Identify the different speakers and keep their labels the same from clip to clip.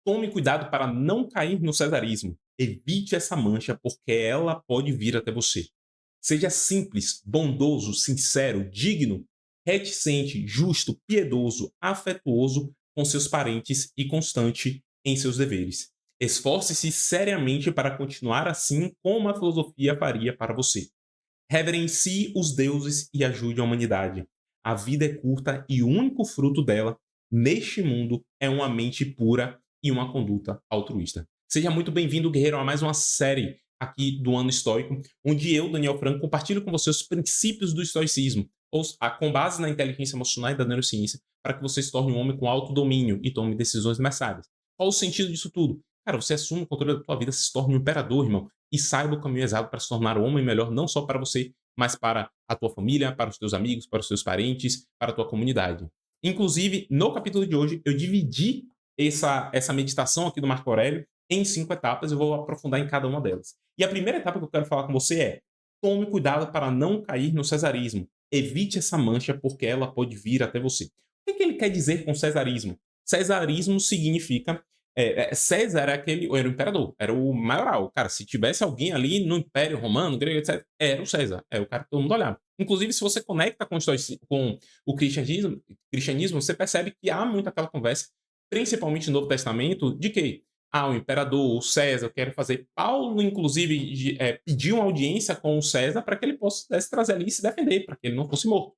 Speaker 1: Tome cuidado para não cair no cesarismo. Evite essa mancha, porque ela pode vir até você. Seja simples, bondoso, sincero, digno, reticente, justo, piedoso, afetuoso com seus parentes e constante em seus deveres. Esforce-se seriamente para continuar assim como a filosofia faria para você. Reverencie os deuses e ajude a humanidade. A vida é curta e o único fruto dela, neste mundo, é uma mente pura e uma conduta altruísta. Seja muito bem-vindo, guerreiro, a mais uma série aqui do Ano Estoico, onde eu, Daniel Franco, compartilho com você os princípios do estoicismo, com base na inteligência emocional e da neurociência, para que você se torne um homem com autodomínio e tome decisões mais sábias. Qual o sentido disso tudo? Cara, você assume o controle da tua vida, se torne um imperador, irmão, e saiba o caminho exato para se tornar um homem melhor, não só para você, mas para a tua família, para os teus amigos, para os teus parentes, para a tua comunidade. Inclusive, no capítulo de hoje, eu dividi essa meditação aqui do Marco Aurélio em 5 etapas, eu vou aprofundar em cada uma delas. E a primeira etapa que eu quero falar com você é: tome cuidado para não cair no cesarismo. Evite essa mancha, porque ela pode vir até você. O que ele quer dizer com cesarismo? Cesarismo significa César era o imperador, era o maioral. Cara, se tivesse alguém ali no Império Romano, grego, etc., era o César, é o cara que todo mundo olhava. Inclusive, se você conecta com o cristianismo, você percebe que há muito aquela conversa, principalmente no Novo Testamento, de que o imperador, o César, quer fazer. Paulo, inclusive, pediu uma audiência com o César para que ele pudesse trazer ali e se defender, para que ele não fosse morto.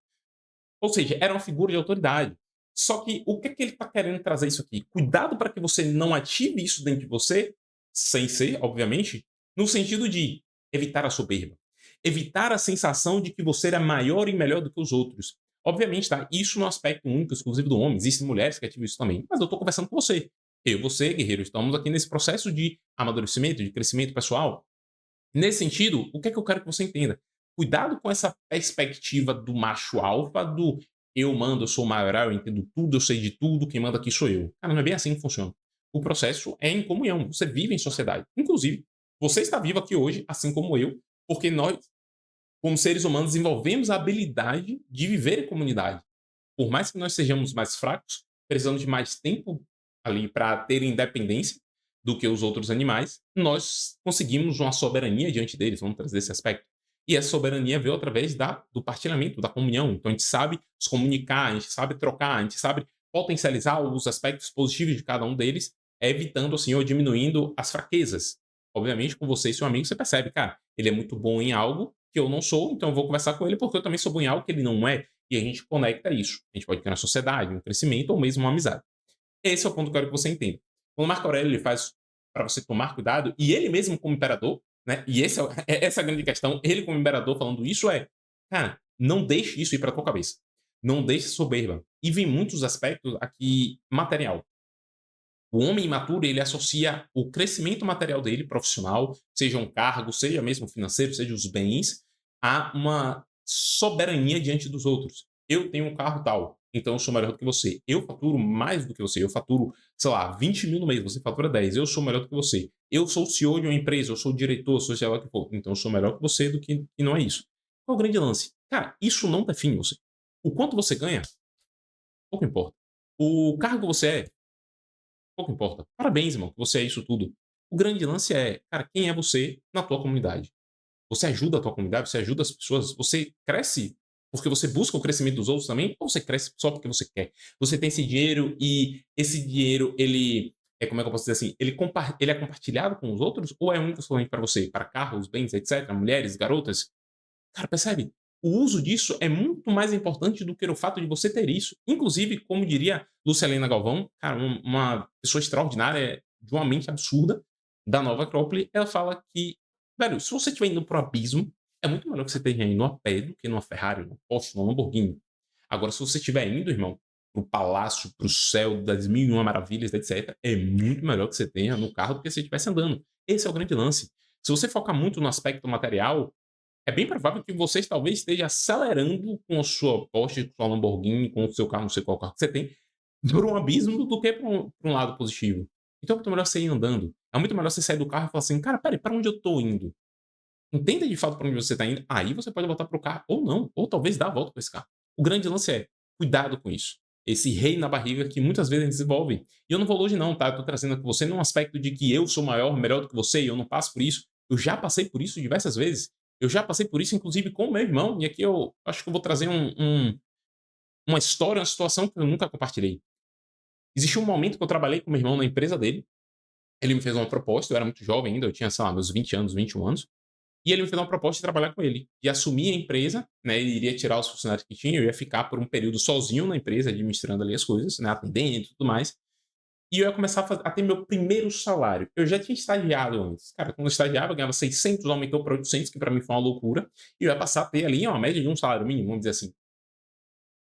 Speaker 1: Ou seja, era uma figura de autoridade. Só que o que ele está querendo trazer isso aqui? Cuidado para que você não ative isso dentro de você, sem ser, obviamente, no sentido de evitar a soberba. Evitar a sensação de que você é maior e melhor do que os outros. Obviamente, tá? Isso no aspecto único, exclusivo do homem. Existem mulheres que ativam isso também. Mas eu estou conversando com você. Eu e você, guerreiro, estamos aqui nesse processo de amadurecimento, de crescimento pessoal. Nesse sentido, o que é que eu quero que você entenda? Cuidado com essa perspectiva do macho alfa, do eu mando, eu sou o maioral, eu entendo tudo, eu sei de tudo, quem manda aqui sou eu. Cara, não é bem assim que funciona. O processo é em comunhão, você vive em sociedade. Inclusive, você está vivo aqui hoje, assim como eu, porque nós, como seres humanos, desenvolvemos a habilidade de viver em comunidade. Por mais que nós sejamos mais fracos, precisamos de mais tempo ali para ter independência do que os outros animais, nós conseguimos uma soberania diante deles, vamos trazer esse aspecto. E essa soberania veio através do partilhamento, da comunhão. Então a gente sabe se comunicar, a gente sabe trocar, a gente sabe potencializar os aspectos positivos de cada um deles, evitando assim ou diminuindo as fraquezas. Obviamente, com você e seu amigo, você percebe, cara, ele é muito bom em algo que eu não sou, então eu vou conversar com ele porque eu também sou bom em algo que ele não é, e a gente conecta isso. A gente pode criar uma sociedade, um crescimento ou mesmo uma amizade. Esse é o ponto que eu quero que você entenda. Quando Marco Aurélio ele faz para você tomar cuidado, e ele mesmo como imperador, né? E essa é a grande questão, ele como imperador falando isso cara, não deixe isso ir para tua cabeça. Não deixe soberba. E vem muitos aspectos aqui material. O homem imaturo, ele associa o crescimento material dele, profissional, seja um cargo, seja mesmo financeiro, seja os bens, a uma soberania diante dos outros. Eu tenho um carro tal, então eu sou melhor do que você. Eu faturo mais do que você. Eu faturo, sei lá, 20 mil no mês, você fatura 10. Eu sou melhor do que você. Eu sou o CEO de uma empresa, eu sou o diretor, eu sou sei lá o que for. Então eu sou melhor que você do que e não é isso. Qual é o grande lance? Cara, isso não define você. O quanto você ganha, pouco importa. O cargo que você pouco importa. Parabéns, irmão, que você é isso tudo. O grande lance é, cara, quem é você na tua comunidade? Você ajuda a tua comunidade, você ajuda as pessoas, você cresce porque você busca o crescimento dos outros também, ou você cresce só porque você quer? Você tem esse dinheiro e esse dinheiro, como é que eu posso dizer assim? Ele é compartilhado com os outros ou é único somente para você? Para carros, bens, etc., mulheres, garotas? Cara, percebe? O uso disso é muito mais importante do que o fato de você ter isso. Inclusive, como diria Lúcia Helena Galvão, cara, uma pessoa extraordinária, de uma mente absurda, da Nova Acrópole, ela fala que, velho, se você estiver indo pro abismo, é muito melhor que você esteja indo a pé do que numa Ferrari, num Porsche, numa Lamborghini. Agora, se você estiver indo, irmão, pro palácio, pro céu das mil e uma maravilhas, etc., é muito melhor que você tenha no carro do que se você estivesse andando. Esse é o grande lance. Se você focar muito no aspecto material, é bem provável que você talvez esteja acelerando com a sua Porsche, com a sua Lamborghini, com o seu carro, não sei qual carro que você tem, por um abismo do que para um lado positivo. Então é muito melhor você ir andando. É muito melhor você sair do carro e falar assim: "Cara, espera aí, pra onde eu tô indo?". Entenda de fato para onde você está indo, aí você pode voltar para o carro ou não, ou talvez dar a volta com esse carro. O grande lance é, cuidado com isso. esse rei na barriga que muitas vezes a gente desenvolve. E eu não vou longe não, tá? Eu tô trazendo aqui você num aspecto de que eu sou maior, melhor do que você e eu não passo por isso. Eu já passei por isso diversas vezes. Eu já passei por isso, inclusive, com o meu irmão. E aqui eu acho que eu vou trazer uma história, uma situação que eu nunca compartilhei. Existiu um momento que eu trabalhei com meu irmão na empresa dele. Ele me fez uma proposta, eu era muito jovem ainda, eu tinha, sei lá, meus 20 anos, 21 anos. E ele me fez uma proposta de trabalhar com ele, de assumir a empresa, né, ele iria tirar os funcionários que tinha, eu ia ficar por um período sozinho na empresa, administrando ali as coisas, né, atendendo e tudo mais. E eu ia começar a ter meu primeiro salário. Eu já tinha estagiado antes. Cara, quando eu estagiava, eu ganhava 600, aumentou para 800, que para mim foi uma loucura. E eu ia passar a ter ali uma média de um salário mínimo, vamos dizer assim.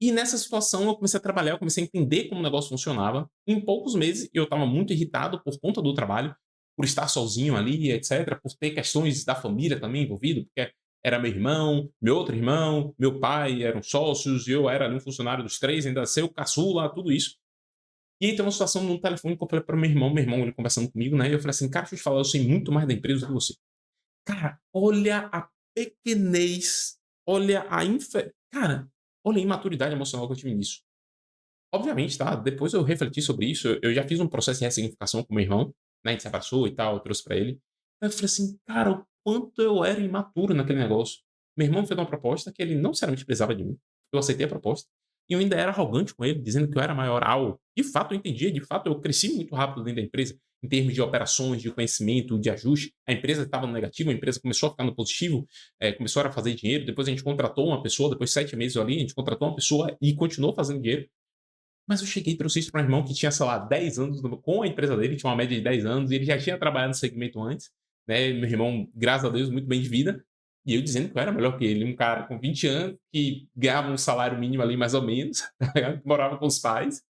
Speaker 1: E nessa situação eu comecei a trabalhar, eu comecei a entender como o negócio funcionava. Em poucos meses eu estava muito irritado por conta do trabalho, por estar sozinho ali, etc, por ter questões da família também envolvido, porque era meu irmão, meu outro irmão, meu pai eram sócios, e eu era ali um funcionário dos 3, ainda ser o caçula, tudo isso. E aí tem uma situação no telefone que eu falei para meu irmão ele conversando comigo, né, e eu falei assim: "Cara, deixa eu te falar, eu sei muito mais da empresa do que você". Cara, olha a pequenez, olha a cara, olha a imaturidade emocional que eu tive nisso. Obviamente, tá, depois eu refleti sobre isso, eu já fiz um processo de ressignificação com meu irmão, né, a gente se abraçou e tal, eu trouxe pra ele. Aí eu falei assim: "Cara, o quanto eu era imaturo naquele negócio". Meu irmão fez uma proposta que ele não necessariamente precisava de mim, eu aceitei a proposta, e eu ainda era arrogante com ele, dizendo que eu era maioral. De fato eu entendia, de fato eu cresci muito rápido dentro da empresa, em termos de operações, de conhecimento, de ajuste. A empresa estava no negativo, a empresa começou a ficar no positivo, começou a fazer dinheiro, depois a gente contratou uma pessoa, depois de 7 meses ali, a gente contratou uma pessoa e continuou fazendo dinheiro. Mas eu cheguei e trouxe isso para um irmão que tinha, sei lá, 10 anos com a empresa dele, tinha uma média de 10 anos, e ele já tinha trabalhado no segmento antes, né, meu irmão, graças a Deus, muito bem de vida, e eu dizendo que eu era melhor que ele, um cara com 20 anos, que ganhava um salário mínimo ali mais ou menos, tá ligado, que morava com os pais,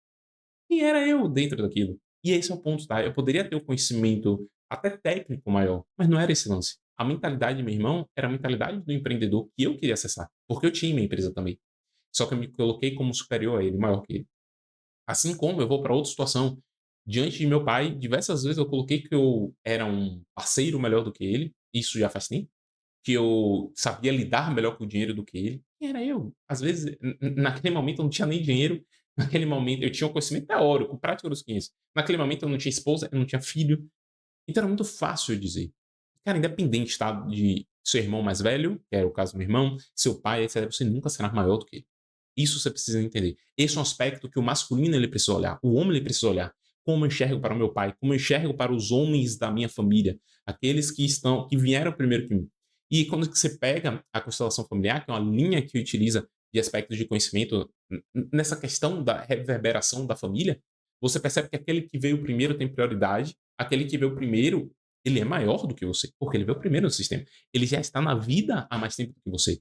Speaker 1: e era eu dentro daquilo. E esse é o ponto, tá, eu poderia ter o conhecimento até técnico maior, mas não era esse lance. A mentalidade de meu irmão era a mentalidade do empreendedor que eu queria acessar, porque eu tinha minha empresa também. Só que eu me coloquei como superior a ele, maior que ele. Assim como eu vou para outra situação, diante de meu pai, diversas vezes eu coloquei que eu era um parceiro melhor do que ele, isso já faz tempo, que eu sabia lidar melhor com o dinheiro do que ele, e era eu. Às vezes, naquele momento eu não tinha nem dinheiro, naquele momento eu tinha um conhecimento teórico, prático dos 500. Naquele momento eu não tinha esposa, eu não tinha filho, então era muito fácil eu dizer. Cara, independente, tá, de seu irmão mais velho, que era o caso do meu irmão, seu pai, etc, você nunca será maior do que ele. Isso você precisa entender. Esse é um aspecto que o masculino ele precisa olhar, o homem ele precisa olhar. Como eu enxergo para o meu pai, como eu enxergo para os homens da minha família, aqueles que vieram primeiro que mim. E quando você pega a constelação familiar, que é uma linha que utiliza de aspectos de conhecimento nessa questão da reverberação da família, você percebe que aquele que veio primeiro tem prioridade, aquele que veio primeiro, ele é maior do que você, porque ele veio primeiro no sistema. Ele já está na vida há mais tempo do que você.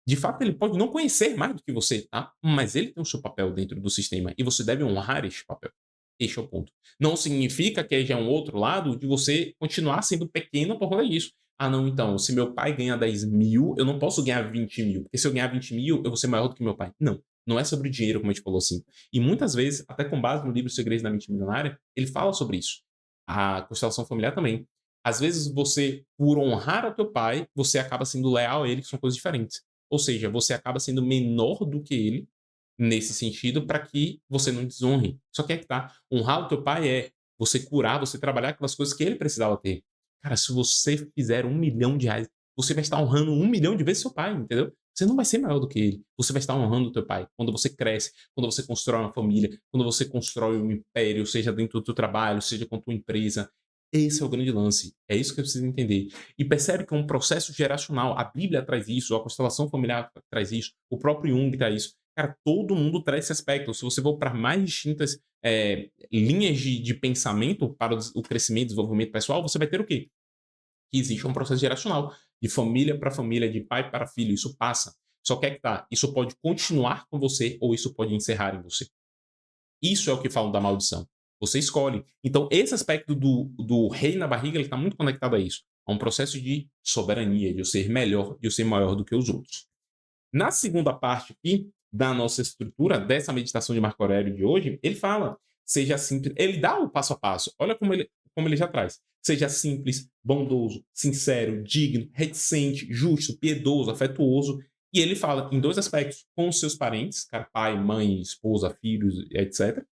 Speaker 1: De fato, ele pode não conhecer mais do que você, tá? Mas ele tem o seu papel dentro do sistema e você deve honrar este papel. Este é o ponto. Não significa que já é um outro lado de você continuar sendo pequeno por conta disso. Ah, não, então, se meu pai ganha 10 mil, eu não posso ganhar 20 mil, porque se eu ganhar 20 mil, eu vou ser maior do que meu pai. Não, não é sobre dinheiro, como a gente falou assim. E muitas vezes, até com base no livro Segredos da Mente Milionária, ele fala sobre isso. A constelação familiar também. Às vezes, você, por honrar o teu pai, você acaba sendo leal a ele, que são coisas diferentes. Ou seja, você acaba sendo menor do que ele, nesse sentido, para que você não desonre. Só que é que tá, honrar o teu pai é você curar, você trabalhar aquelas coisas que ele precisava ter. Cara, se você fizer R$ 1.000.000, você vai estar honrando 1.000.000 de vezes seu pai, entendeu? Você não vai ser maior do que ele. Você vai estar honrando o teu pai. Quando você cresce, quando você constrói uma família, quando você constrói um império, seja dentro do teu trabalho, seja com a tua empresa. Esse é o grande lance. É isso que eu preciso entender. E percebe que é um processo geracional. A Bíblia traz isso, a constelação familiar traz isso, o próprio Jung traz isso. Cara, todo mundo traz esse aspecto. Se você for para mais distintas linhas de pensamento para o crescimento e desenvolvimento pessoal, você vai ter o quê? Que existe um processo geracional, de família para família, de pai para filho. Isso passa. Só que é que tá, isso pode continuar com você ou isso pode encerrar em você. Isso é o que falam da maldição. Você escolhe. Então, esse aspecto do rei na barriga, ele está muito conectado a isso. A um processo de soberania, de eu ser melhor, de eu ser maior do que os outros. Na segunda parte aqui da nossa estrutura, dessa meditação de Marco Aurélio de hoje, ele fala, seja simples, ele dá o passo a passo. Olha como ele já traz. Seja simples, bondoso, sincero, digno, reticente, justo, piedoso, afetuoso E ele fala em 2 aspectos: com os seus parentes, cara, pai, mãe, esposa, filhos, etc.,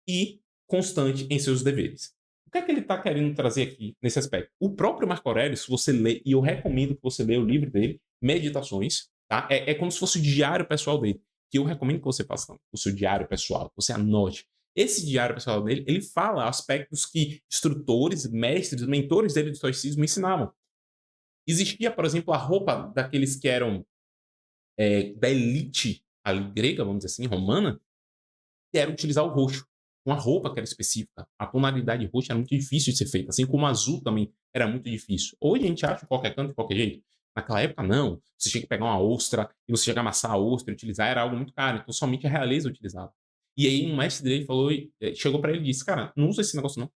Speaker 1: e constante em seus deveres. O que é que ele está querendo trazer aqui nesse aspecto? O próprio Marco Aurélio, se você lê, e eu recomendo que você leia o livro dele, Meditações, tá? É como se fosse o diário pessoal dele, que eu recomendo que você faça o seu diário pessoal, que você anote. Esse diário pessoal dele, ele fala aspectos que instrutores, mestres, mentores dele do estoicismo ensinavam. Existia, por exemplo, a roupa daqueles que eram da elite ali grega, vamos dizer assim, romana, que era utilizar o roxo. Uma roupa que era específica. A tonalidade roxa era muito difícil de ser feita, assim como o azul também era muito difícil. Hoje a gente acha em qualquer canto, de qualquer jeito. Naquela época, não. Você tinha que pegar uma ostra e você tinha que amassar a ostra e utilizar, era algo muito caro. Então somente a realeza utilizava. E aí um mestre dele falou, chegou para ele e disse: Cara, não usa esse negócio não.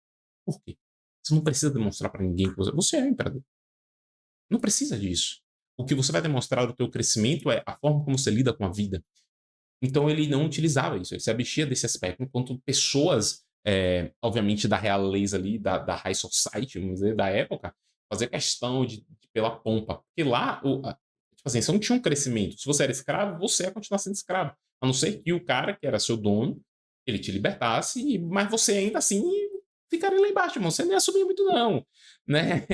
Speaker 1: Por quê? Você não precisa demonstrar para ninguém que você é o imperador. Não precisa disso. O que você vai demonstrar do teu crescimento é a forma como você lida com a vida. Então ele não utilizava isso, ele se abstia desse aspecto, enquanto pessoas, obviamente da realeza ali, da high society, vamos dizer, da época, fazia questão de pela pompa. Porque lá, tipo assim, você não tinha um crescimento. Se você era escravo, você ia continuar sendo escravo. A não ser que o cara que era seu dono, ele te libertasse, mas você ainda assim ficaria lá embaixo, irmão. Você não ia subir muito, não. Né?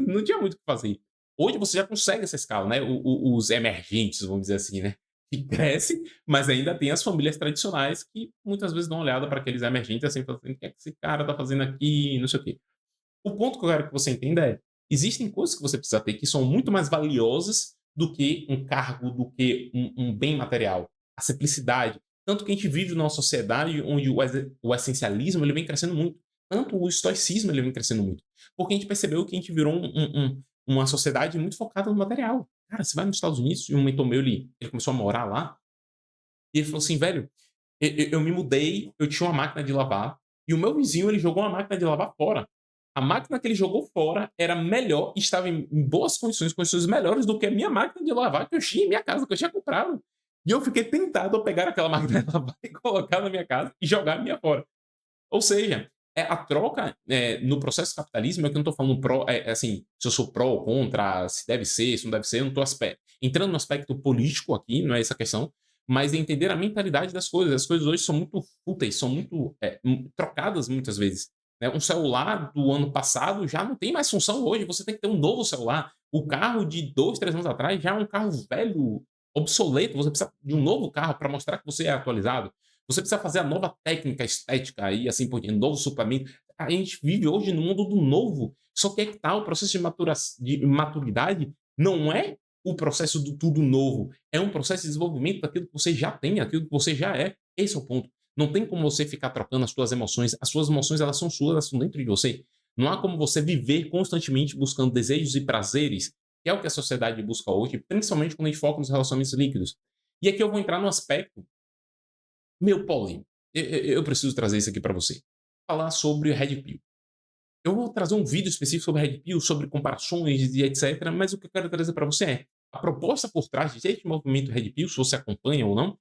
Speaker 1: Não tinha muito o que fazer. Hoje você já consegue essa escala, né? Os emergentes, vamos dizer assim, né? Que cresce, mas ainda tem as famílias tradicionais que muitas vezes dão uma olhada para aqueles emergentes assim, falando assim: "O que é que esse cara tá fazendo aqui?", não sei o quê. O ponto que eu quero que você entenda é: existem coisas que você precisa ter que são muito mais valiosas do que um cargo, do que um bem material. A simplicidade. Tanto que a gente vive numa sociedade onde o essencialismo ele vem crescendo muito. Tanto o estoicismo ele vem crescendo muito. Porque a gente percebeu que a gente virou uma sociedade muito focada no material. Cara, você vai nos Estados Unidos e um mentor meu, ele começou a morar lá, e ele falou assim: velho, eu me mudei, eu tinha uma máquina de lavar, e o meu vizinho ele jogou uma máquina de lavar fora. A máquina que ele jogou fora era melhor, estava em boas condições, condições melhores do que a minha máquina de lavar que eu tinha em minha casa, que eu tinha comprado. E eu fiquei tentado a pegar aquela máquina de lavar e colocar na minha casa e jogar a minha fora. Ou seja, a troca no processo do capitalismo, é que eu não estou falando assim, se eu sou pró ou contra, se deve ser, se não deve ser, eu não estou entrando no aspecto político aqui, não é essa a questão, mas entender a mentalidade das coisas. As coisas hoje são muito fúteis, são muito trocadas muitas vezes. Né? Um celular do ano passado já não tem mais função hoje, você tem que ter um novo celular. O carro de 2, 3 anos atrás já é um carro velho, obsoleto, você precisa de um novo carro para mostrar que você é atualizado. Você precisa fazer a nova técnica estética aí, assim por diante, novo suplemento. A gente vive hoje no mundo do novo. Só que é que tá, o processo de maturidade não é o processo do tudo novo. É um processo de desenvolvimento daquilo que você já tem, aquilo que você já é. Esse é o ponto. Não tem como você ficar trocando as suas emoções. As suas emoções, elas são suas, elas estão dentro de você. Não há como você viver constantemente buscando desejos e prazeres, que é o que a sociedade busca hoje, principalmente quando a gente foca nos relacionamentos líquidos. E aqui eu vou entrar no aspecto meu polêmico. Eu preciso trazer isso aqui para você. Falar sobre Red Pill. Eu vou trazer um vídeo específico sobre Red Pill, sobre comparações e etc. Mas o que eu quero trazer para você é a proposta por trás desse movimento Red Pill, se você acompanha ou não,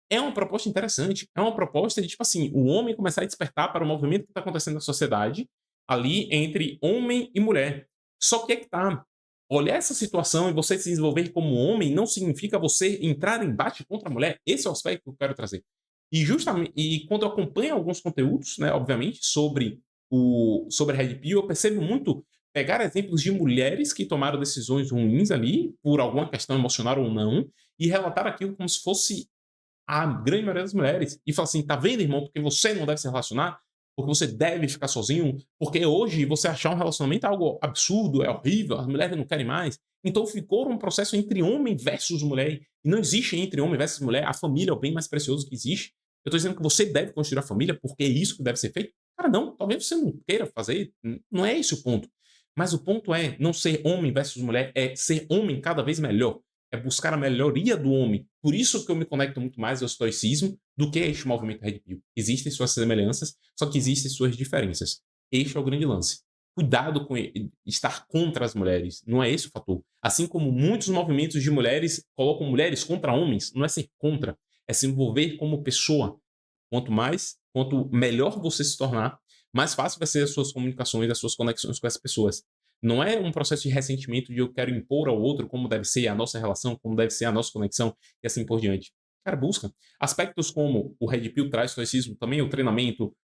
Speaker 1: é uma proposta interessante. É uma proposta de, tipo assim, o homem começar a despertar para o movimento que está acontecendo na sociedade, ali entre homem e mulher. Só que é que tá. Olhar essa situação e você se desenvolver como homem não significa você entrar em embate contra a mulher. Esse é o aspecto que eu quero trazer. E quando eu acompanho alguns conteúdos, né, obviamente, sobre a Red Pill, eu percebo muito pegar exemplos de mulheres que tomaram decisões ruins ali, por alguma questão emocional ou não, e relatar aquilo como se fosse a grande maioria das mulheres. E falar assim: tá vendo, irmão, porque você não deve se relacionar, porque você deve ficar sozinho, porque hoje você achar um relacionamento é algo absurdo, é horrível, as mulheres não querem mais. Então ficou um processo entre homem versus mulher. E não existe entre homem versus mulher. A família é o bem mais precioso que existe. Eu tô dizendo que você deve construir a família porque é isso que deve ser feito. Cara, não, talvez você não queira fazer. Não é esse o ponto. Mas o ponto é não ser homem versus mulher, é ser homem cada vez melhor. É buscar a melhoria do homem. Por isso que eu me conecto muito mais ao estoicismo do que a este movimento Red Pill. Existem suas semelhanças, só que existem suas diferenças. Este é o grande lance. Cuidado com estar contra as mulheres. Não é esse o fator. Assim como muitos movimentos de mulheres colocam mulheres contra homens, não é ser contra, é se envolver como pessoa. Quanto melhor você se tornar, mais fácil vai ser as suas comunicações, as suas conexões com as pessoas. Não é um processo de ressentimento de eu quero impor ao outro como deve ser a nossa relação, como deve ser a nossa conexão e assim por diante. Cara, busca. Aspectos como o Red Pill traz estoicismo, também o treinamento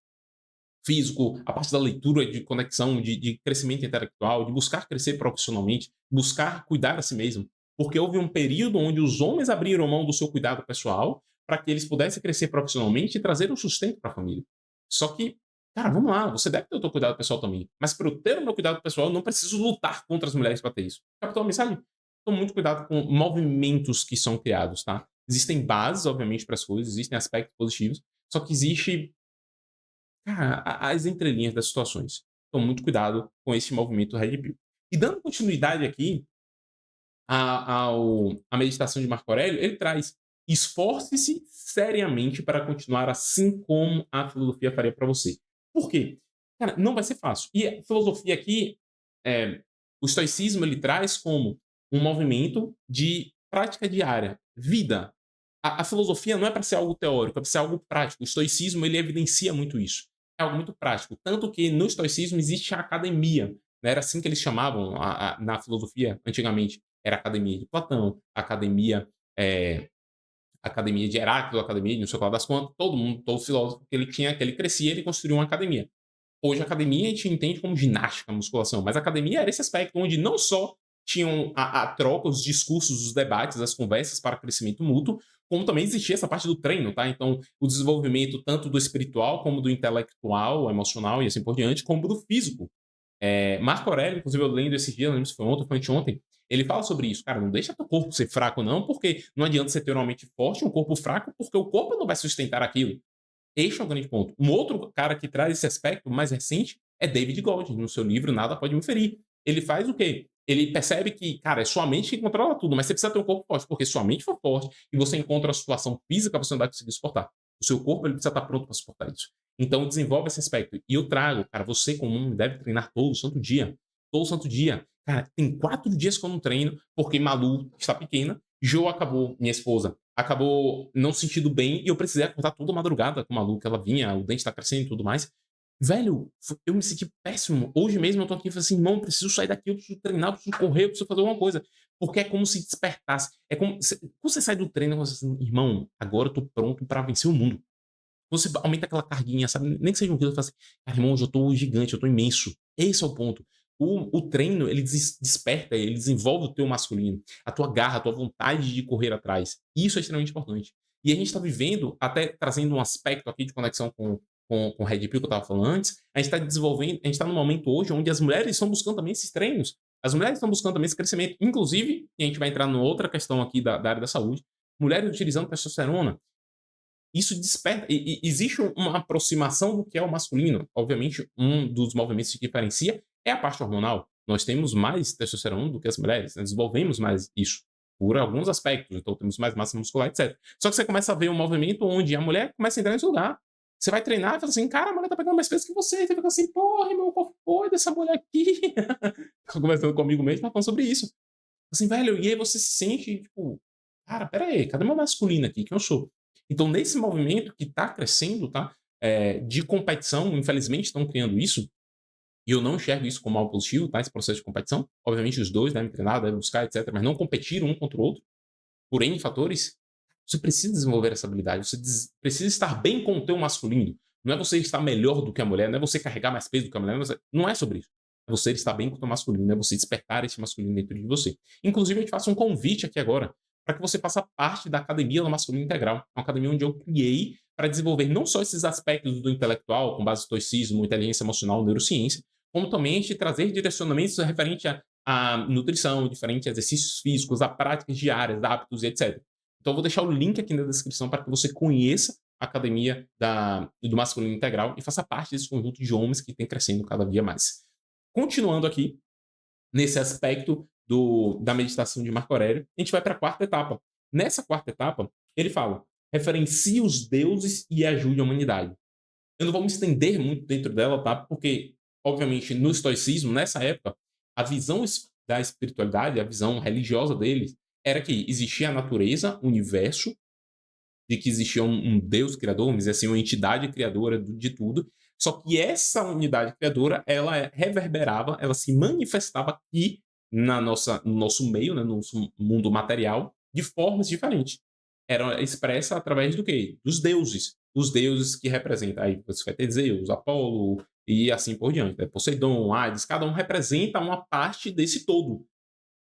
Speaker 1: físico, a parte da leitura, de conexão, de crescimento intelectual, de buscar crescer profissionalmente, buscar cuidar a si mesmo. Porque houve um período onde os homens abriram mão do seu cuidado pessoal para que eles pudessem crescer profissionalmente e trazer um sustento para a família. Só que, cara, vamos lá, você deve ter o seu cuidado pessoal também. Mas para eu ter o meu cuidado pessoal, eu não preciso lutar contra as mulheres para ter isso. Capitão, a mensagem? Tome muito cuidado com movimentos que são criados, tá? Existem bases, obviamente, para as coisas, existem aspectos positivos, só que existe, cara, as entrelinhas das situações. Então, muito cuidado com esse movimento Red Pill. E dando continuidade aqui à meditação de Marco Aurélio, ele traz: esforce-se seriamente para continuar assim como a filosofia faria para você. Por quê? Cara, não vai ser fácil. E a filosofia aqui, o estoicismo, ele traz como um movimento de prática diária, vida. A filosofia não é para ser algo teórico, é para ser algo prático. O estoicismo, ele evidencia muito isso. É algo muito prático. Tanto que no estoicismo existe a academia, né? Era assim que eles chamavam na filosofia antigamente. Era a academia de Platão, eh, a academia de Heráclito, a academia de não sei o que lá das contas. Todo mundo, todo filósofo que ele tinha, que ele crescia, ele construiu uma academia. Hoje a academia a gente entende como ginástica, musculação, mas a academia era esse aspecto onde não só tinham a troca, os discursos, os debates, as conversas para crescimento mútuo, como também existia essa parte do treino, tá? Então, o desenvolvimento tanto do espiritual, como do intelectual, emocional e assim por diante, como do físico. Marco Aurélio, inclusive eu lendo esse dia, não lembro se foi ontem ou foi anteontem, ele fala sobre isso. Cara, não deixa teu corpo ser fraco não, porque não adianta você ter uma mente forte e um corpo fraco, porque o corpo não vai sustentar aquilo. Este é o grande ponto. Um outro cara que traz esse aspecto mais recente é David Gold, no seu livro Nada Pode Me Ferir. Ele faz o quê? Ele percebe que, cara, é sua mente que controla tudo, mas você precisa ter um corpo forte, porque se sua mente for forte e você encontra a situação física, você não vai conseguir suportar. O seu corpo ele precisa estar pronto para suportar isso. Então desenvolve esse aspecto. E eu trago, cara, você como homem deve treinar todo santo dia. Todo santo dia. Cara, tem 4 dias que eu não treino, porque Malu está pequena, Jo acabou, minha esposa, acabou não se sentindo bem e eu precisei acordar toda madrugada com a Malu, que ela vinha, o dente tá crescendo e tudo mais. Velho, eu me senti péssimo. Hoje mesmo eu tô aqui e falei assim, irmão, preciso sair daqui, eu preciso treinar, eu preciso correr, eu preciso fazer alguma coisa. Porque é como se despertasse. É como quando você sai do treino, você assim, irmão, agora eu tô pronto pra vencer o mundo. Você aumenta aquela carguinha, sabe? Nem que seja um quilo, você fala assim, cara, irmão, hoje eu tô gigante, eu tô imenso. Esse é o ponto. O treino, ele desperta, ele desenvolve o teu masculino, a tua garra, a tua vontade de correr atrás. Isso é extremamente importante. E a gente está vivendo, até trazendo um aspecto aqui de conexão com o Red Pill que eu estava falando antes, a gente está desenvolvendo, a gente está num momento hoje onde as mulheres estão buscando também esses treinos. As mulheres estão buscando também esse crescimento. Inclusive, e a gente vai entrar numa outra questão aqui da área da saúde, mulheres utilizando testosterona. Isso desperta. Existe uma aproximação do que é o masculino. Obviamente, um dos movimentos que diferencia é a parte hormonal. Nós temos mais testosterona do que as mulheres. Nós desenvolvemos mais isso. Por alguns aspectos. Então, temos mais massa muscular, etc. Só que você começa a ver um movimento onde a mulher começa a entrar nesse lugar. Você vai treinar e fala assim, cara, a mulher tá pegando mais peso que você. E você fica assim, porra, irmão, qual foi dessa mulher aqui? Tô conversando comigo mesmo, tá falando sobre isso. Assim, velho, e aí você se sente, tipo, cara, pera aí, cadê meu masculino aqui? Quem eu sou? Então, nesse movimento que está crescendo, tá? De competição, infelizmente estão criando isso, e eu não enxergo isso como algo positivo, tá? Esse processo de competição. Obviamente, os dois devem treinar, devem buscar, etc., mas não competir um contra o outro, por N fatores. Você precisa desenvolver essa habilidade, você precisa estar bem com o teu masculino. Não é você estar melhor do que a mulher, não é você carregar mais peso do que a mulher, não é sobre isso. É você estar bem com o teu masculino, é você despertar esse masculino dentro de você. Inclusive, eu te faço um convite aqui agora para que você faça parte da Academia do Masculino Integral. É uma academia onde eu criei para desenvolver não só esses aspectos do intelectual, com base em estoicismo, inteligência emocional, neurociência, como também te trazer direcionamentos referente à nutrição, diferentes exercícios físicos, a práticas diárias, hábitos e etc. Então, eu vou deixar o link aqui na descrição para que você conheça a Academia do Masculino Integral e faça parte desse conjunto de homens que tem crescendo cada dia mais. Continuando aqui, nesse aspecto da meditação de Marco Aurélio, a gente vai para a quarta etapa. Nessa quarta etapa, ele fala: referencie os deuses e ajude a humanidade. Eu não vou me estender muito dentro dela, tá? Porque, obviamente, no estoicismo, nessa época, a visão da espiritualidade, a visão religiosa deles, era que existia a natureza, o universo, de que existia um Deus criador, vamos dizer assim, uma entidade criadora de tudo. Só que essa unidade criadora, ela reverberava, ela se manifestava aqui no nosso meio, né, no nosso mundo material, de formas diferentes. Era expressa através do quê? Dos deuses. Os deuses que representam, aí você vai ter Zeus, Apolo e assim por diante, né? Poseidon, Hades, cada um representa uma parte desse todo.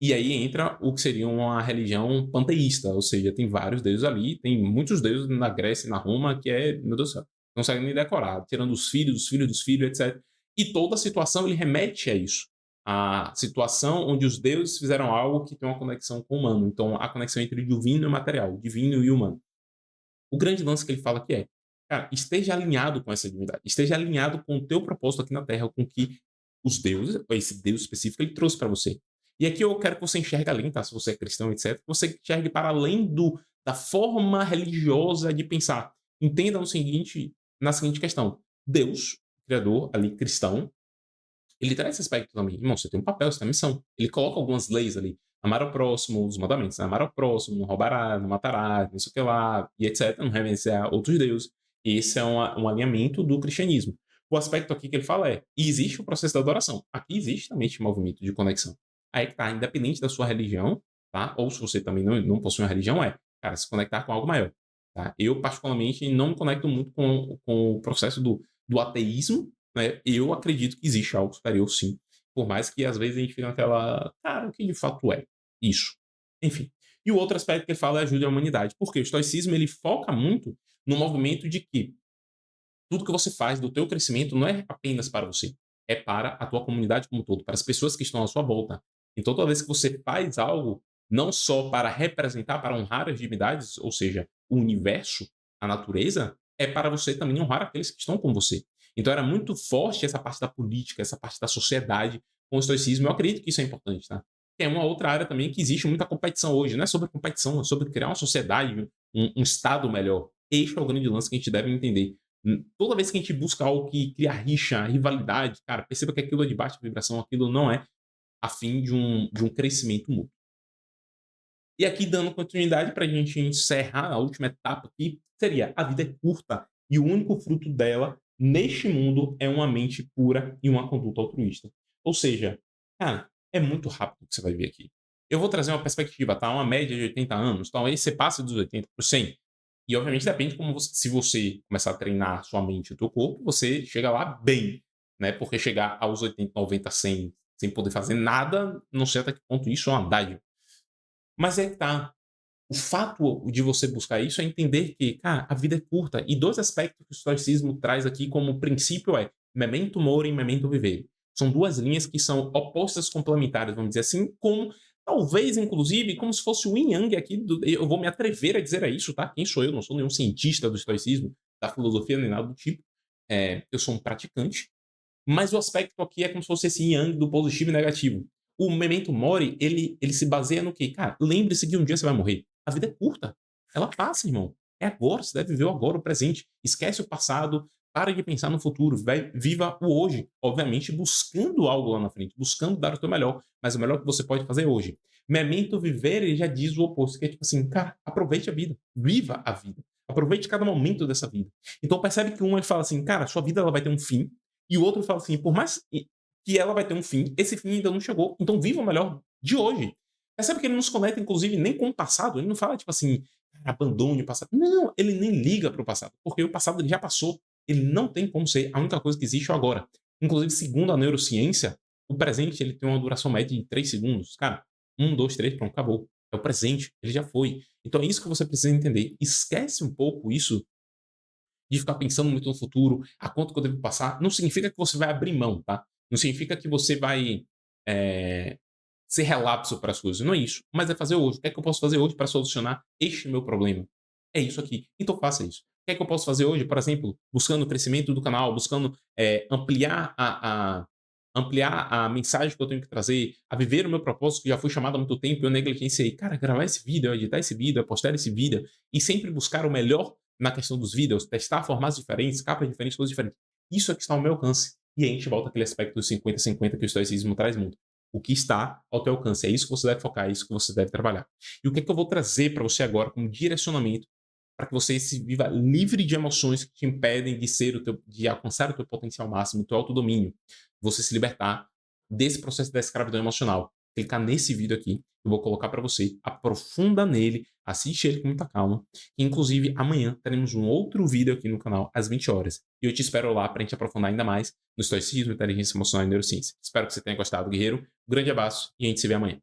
Speaker 1: E aí entra o que seria uma religião panteísta, ou seja, tem vários deuses ali, tem muitos deuses na Grécia e na Roma que é, meu Deus do céu, não consegue nem decorar, tirando os filhos, dos filhos, dos filhos, etc. E toda a situação ele remete a isso. A situação onde os deuses fizeram algo que tem uma conexão com o humano. Então, a conexão entre o divino e o material, o divino e o humano. O grande lance que ele fala aqui é, cara, esteja alinhado com essa divindade, esteja alinhado com o teu propósito aqui na Terra, com o que os deuses, esse Deus específico, ele trouxe para você. E aqui eu quero que você enxergue além, tá? Se você é cristão, etc., que você enxergue para além da forma religiosa de pensar. Entenda na seguinte questão. Deus, criador ali cristão, ele traz esse aspecto também. Irmão, você tem um papel, você tem uma missão. Ele coloca algumas leis ali. Amar ao próximo, os mandamentos. Né? Amar ao próximo, não roubará, não matará, não sei o que lá, e etc. Não reverenciar outros deuses. Esse é um alinhamento do cristianismo. O aspecto aqui que ele fala é, e existe o processo da adoração. Aqui existe também esse movimento de conexão. Aí que tá, independente da sua religião, tá? Ou se você também não possui uma religião, cara, se conectar com algo maior. Tá? Eu, particularmente, não me conecto muito com o processo do ateísmo, né? Eu acredito que existe algo superior, sim. Por mais que às vezes a gente fique naquela, cara, o que de fato é isso? Enfim. E o outro aspecto que ele fala é ajuda à humanidade. Porque o estoicismo ele foca muito no movimento de que tudo que você faz do teu crescimento não é apenas para você, é para a tua comunidade como um todo, para as pessoas que estão à sua volta. Então, toda vez que você faz algo, não só para representar, para honrar as divindades, ou seja, o universo, a natureza, é para você também honrar aqueles que estão com você. Então, era muito forte essa parte da política, essa parte da sociedade com o estoicismo. Eu acredito que isso é importante, tá? Tem uma outra área também que existe muita competição hoje. Não é sobre competição, é sobre criar uma sociedade, um estado melhor. Este é o grande lance que a gente deve entender. Toda vez que a gente busca algo que cria rixa, rivalidade, cara, perceba que aquilo é de baixa vibração, aquilo não é a fim de um crescimento mútuo. E aqui, dando continuidade para a gente encerrar a última etapa aqui, seria a vida é curta e o único fruto dela neste mundo é uma mente pura e uma conduta altruísta. Ou seja, cara, é muito rápido o que você vai ver aqui. Eu vou trazer uma perspectiva, tá? Uma média de 80 anos, talvez você passe dos 80 por 100. E obviamente depende como se você começar a treinar sua mente e o teu corpo, você chega lá bem, né? Porque chegar aos 80, 90, 100 sem poder fazer nada, não sei até que ponto isso é uma dádiva. Mas é que tá. O fato de você buscar isso é entender que, cara, a vida é curta. E dois aspectos que o estoicismo traz aqui como princípio é memento mori e memento vivere. São duas linhas que são opostas complementares, vamos dizer assim, como talvez, inclusive, como se fosse o yin yang aqui. Eu vou me atrever a dizer isso, tá? Quem sou eu? Não sou nenhum cientista do estoicismo, da filosofia, nem nada do tipo. Eu sou um praticante. Mas o aspecto aqui é como se fosse esse yin yang do positivo e negativo. O memento mori, ele se baseia no quê? Cara, lembre-se que um dia você vai morrer. A vida é curta. Ela passa, irmão. É agora, você deve viver o agora, o presente. Esquece o passado, para de pensar no futuro, viva o hoje. Obviamente, buscando algo lá na frente, buscando dar o teu melhor, mas o melhor que você pode fazer hoje. Memento viver, ele já diz o oposto, que é tipo assim, cara, aproveite a vida, viva a vida. Aproveite cada momento dessa vida. Então percebe que um ele fala assim, cara, sua vida ela vai ter um fim, e o outro fala assim, por mais que ela vai ter um fim, esse fim ainda não chegou, então viva o melhor de hoje. Percebe que ele não se conecta, inclusive, nem com o passado. Ele não fala, tipo assim, abandone o passado. Não, ele nem liga para o passado, porque o passado ele já passou. Ele não tem como ser. A única coisa que existe é o agora. Inclusive, segundo a neurociência, o presente ele tem uma duração média de 3 segundos. Cara, 1, 2, 3, pronto, acabou. É o presente, ele já foi. Então é isso que você precisa entender. Esquece um pouco isso de ficar pensando muito no futuro, a quanto que eu devo passar. Não significa que você vai abrir mão, tá? Não significa que você vai ser relapso para as coisas. Não é isso. Mas é fazer hoje. O que é que eu posso fazer hoje para solucionar este meu problema? É isso aqui. Então faça isso. O que é que eu posso fazer hoje, por exemplo, buscando o crescimento do canal, buscando ampliar ampliar a mensagem que eu tenho que trazer, a viver o meu propósito que já foi chamado há muito tempo e eu negligenciei. Cara, gravar esse vídeo, editar esse vídeo, postar esse vídeo e sempre buscar o melhor na questão dos vídeos, testar formatos diferentes, capas diferentes, coisas diferentes. Isso é que está ao meu alcance. E aí a gente volta àquele aspecto dos 50-50 que o estoicismo traz muito. O que está ao teu alcance. É isso que você deve focar, é isso que você deve trabalhar. E o que é que eu vou trazer para você agora como direcionamento para que você se viva livre de emoções que te impedem de ser de alcançar o teu potencial máximo, o teu autodomínio. Você se libertar desse processo da escravidão emocional. Clicar nesse vídeo aqui, eu vou colocar para você, aprofunda nele, assiste ele com muita calma. E, inclusive, amanhã teremos um outro vídeo aqui no canal às 20 horas. E eu te espero lá para a gente aprofundar ainda mais no estoicismo, inteligência emocional e neurociência. Espero que você tenha gostado, guerreiro. Um grande abraço e a gente se vê amanhã.